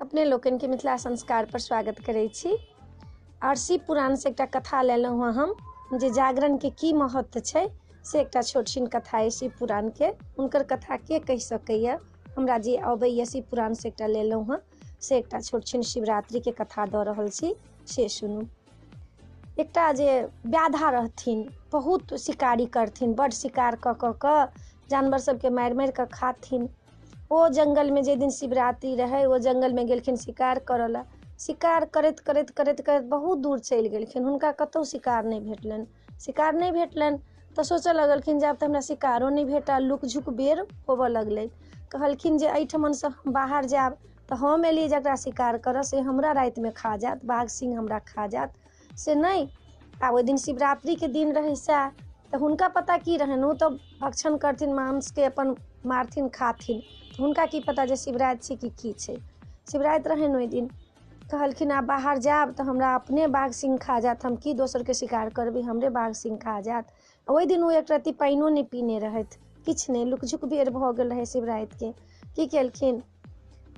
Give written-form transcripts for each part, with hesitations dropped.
अपने लोकन के मिथिला संस्कार पर स्वागत करै छी। और शिव पुराण से एकटा कथा लेलहुँ हँ हम जे जागरण के की महत्व छै से एकटा छोट छिन कथा है शिव पुराण के। उनकर कथा के कहि सकैया, हमरा जे अबैया शिव पुराण से एकटा लेलहुँ हँ से एकटा छोट छिन शिवरात्रि के कथा दऽ रहल छी से सुनू। एकटा जे व्याधा रहथिन, बहुत शिकारी करथिन, बड़ शिकार कऽ जानवर सबके मारि कऽ खाथिन। ओ जंगल में जे दिन शिवरात्रि रहे वो जंगल में गेलखिन शिकार करऽ ला। शिकार करैत बहुत दूर चलि गेलखिन, हुनका कतौ शिकार नहीं भेटलनि तऽ सोचऽ लगलखिन जे आब तऽ हमरा शिकारो नहीं भेटल, लुक झुक बेर होबऽ लगलै। कहलखिन जे एहिठमन से बाहर जायब तऽ हम एलियै जकरा शिकार करऽ से हमरा राति में खा जायत, बाघ सिंह हमरा खा जायत से नहीं। आ ओहि दिन शिवरात्रि के दिन रहे सएह, तऽ हुनका पता की रहनि, ओ तऽ भक्षण करथिन, मांस के अपन मारथिन खाथिन, हुनका की पता जे शिवरात्रि छै कि की छै। शिवरात्रि रहनि ओहि दिन, कहलखिन आब बाहर जायब तऽ हमरा अपने बाघ सिंह खा जायत, हम की दोसर के शिकार करबै, हमरे बाघ सिंह खा जायत। ओहि दिन ओ एक रत्ती पानियो नहीं पीने रहथि, किछु नहीं, लुकझुक बेर भऽ गेल रहै शिवरात्रि के। की केलखिन,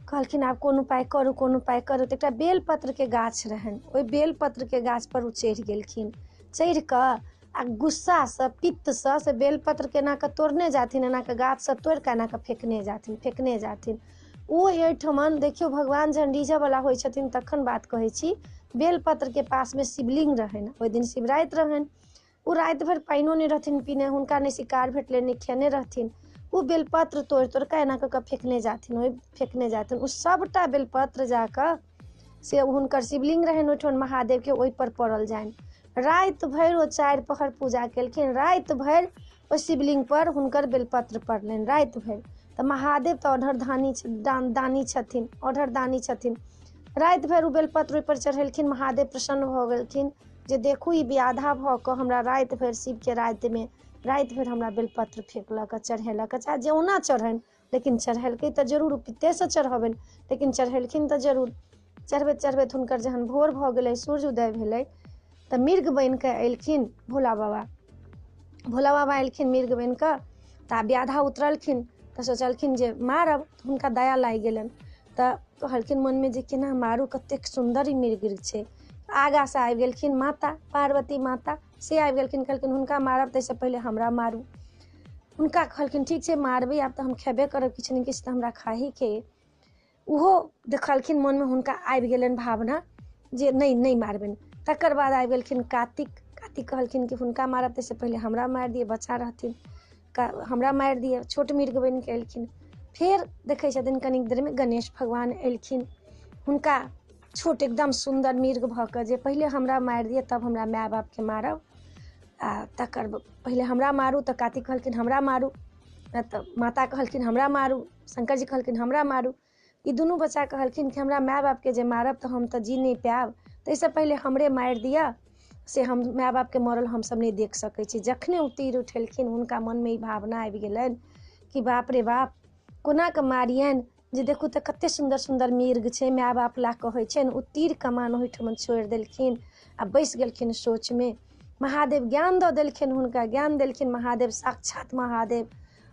कहलखिन आब कोन उपाय करू तऽ एकटा बेलपत्र के गाछ रहनि, ओहि बेलपत्र के गाछ पर ओ चढ़ि गेलखिन। चढ़ि कऽ आ गुस्सा से पित्त से बेलपत्र के एना कऽ तोड़ने जाथिन, एना कऽ गाछ से तोड़ि कऽ एना कऽ फेकने जाथिन। ओ एहिठमन देखियौ, भगवान जहन रीझऽ वाला होइ छथिन तखन बात कहै छी। बेलपत्र के पास में शिवलिंग रहनि, ओहि दिन शिवरात्रि रहनि। ओ राति भर पानियो नहीं रहथिन पीने, हुनका नहीं शिकार भेटलै, नहीं खेने रहथिन। ओ बेलपत्र तोड़ि कऽ एना कऽ फेकने जाथिन। ओ सबटा बेलपत्र जाकऽ से हुनकर शिवलिंग रहनि ओहिठाम महादेव के, ओहि पर पड़ल जानि। राति भरि ओ 4 पहर पूजा केलखिन, राति भरि ओ शिवलिंग पर हुनकर बेलपत्र पड़लनि राति भरि। तऽ महादेव तऽ औढ़र दानी छथिन। राति भरि ओ बेलपत्र ओहि पर चढ़ेलखिन, महादेव प्रसन्न भऽ गेलखिन जे देखू ई व्याधा भऽ कऽ हमरा राति भरि शिव के राति भरि हमरा बेलपत्र फेकलक, चढ़ेलक, चाहे जेना चढ़नि, लेकिन चढ़ेलकै तऽ जरूर, पित्ते से चढ़बनि, लेकिन चढ़ेलखिन तऽ जरूर। चढ़बैत हुनकर जहन भोर भऽ गेलै, सूर्य उदय भेलै, तऽ मृग बनि कऽ एलखिन भोला बाबा एलखिन मृग बनि कऽ। तऽ व्याधा उतरलखिन तऽ सोचलखिन जे मारब, हुनका दया लागि गेलनि, तऽ कहलखिन मन में जे केना मारू, कतेक सुंदर ई मृग छै। आगा से आबि गेलखिन माता पार्वती, माता से आबि गेलखिन, कहलखिन हुनका मारब ताहिसँ पहिले हमरा मारू। हुनका कहलखिन ठीक छै मारबै, आब तऽ हम खेबे करब, किछु ने किछु तऽ हमरा खाही के। ओहो देखलखिन मन में हुनका आबि गेलनि भावना जे नहीं मारबनि। तकर बाद आबि गेलखिन कार्तिक कहलखिन कि हुनका मारब ताहिसँ पहिले हमरा मारि दिअ, बच्चा रहथिन, हमरा मारि दिअ, छोट मृग बनि कऽ एलखिन। फेर देखै छथिन कनिक देर में गणेश भगवान एलखिन, हुनका छोट एकदम सुंदर मृग भऽ कऽ जे पहिले हमरा मारि दिअ तब हमरा माय बाप के मारब, आ तकर पहिले हमरा मारू। तऽ कार्तिक कहलखिन हमरा मारू, तऽ माता कहलखिन हमरा मारू, शंकर जी कहलखिन हमरा मारू। ई दुनू बच्चा कहलखिन कि हमरा माय बाप के जे मारब तऽ हम तऽ जी नहीं पायब, ताहिसँ पहिले हमरे मारि दिअ, से हम माय बाप के मरल हमसब नहीं देख सकै छी। जखने ओ तीर उठेलखिन हुनका मन में ई भावना आबि गेलनि कि बाप रे बाप, कोना कऽ मारियनि, जे देखू तऽ कते सुंदर सुंदर मृग छै, माय बाप ला कहै छनि। ओ तीर कमान ओहिठमन छोड़ि देलखिन आ बैस गेलखिन सोच में। महादेव ज्ञान दऽ देलखिन हुनका, ज्ञान देलखिन महादेव, साक्षात महादेव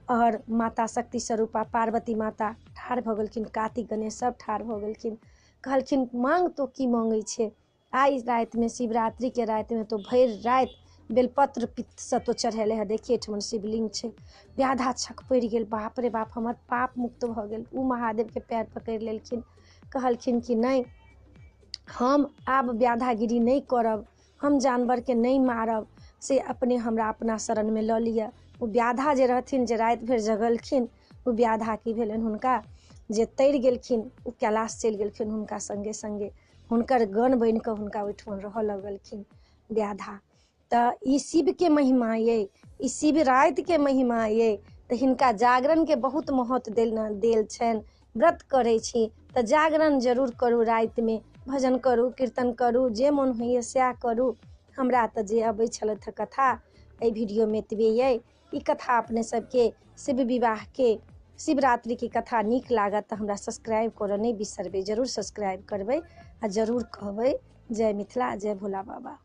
और माता शक्ति स्वरूपा पार्वती माता ठाढ़ भऽ गेलखिन, कार्तिक गणेश सब ठाढ़ भऽ गेलखिन। कहलखिन मांग तो की मांगै छै, आई राति में शिवरात्रि के राति में तो भरि राति बेलपत्र पित्त से तो चढ़ेले है, देखिए एहिठमन शिवलिंग छै। व्याधा छक पड़ि गेल, बाप रे बाप हमर पाप मुक्त भऽ गेल। ओ महादेव के पैर पकड़ि लेलखिन, कहलखिन कि नहीं, हम आब व्याधागिरी नहीं करब, हम जानवर के नहीं मारब, से अपने हमरा अपना शरण में लऽ लिअ। ओ व्याधा जे रहथिन, जे राति भरि जगलखिन, ओ व्याधा की भेलनि हुनका जे तैर गेलखिन, ओ कैलाश चलि गेलखिन हुनका संगे संगे, हुनकर गण बनि कऽ हुनका ओहिठाम रहऽ लगलखिन व्याधा। तऽ ई शिव के महिमा ये, ई शिवरात्रि के महिमा ये। तऽ हिनका जागरण के बहुत महत्व देल छनि। व्रत करै छी तऽ जागरण जरूर करू, राति में भजन करू, कीर्तन करू, जे मोन होइए सएह करू। हमरा तऽ जे अबै छलथि कथा एहि वीडियो में एतबे ये। ई कथा अपने सबके शिव विवाह के, शिवरात्रि की कथा नीक लागत तऽ हमरा सब्सक्राइब करऽ नहीं बिसरबै, जरूर सब्सक्राइब करबै आ जरूर कहबै जय मिथिला, जय भोला बाबा।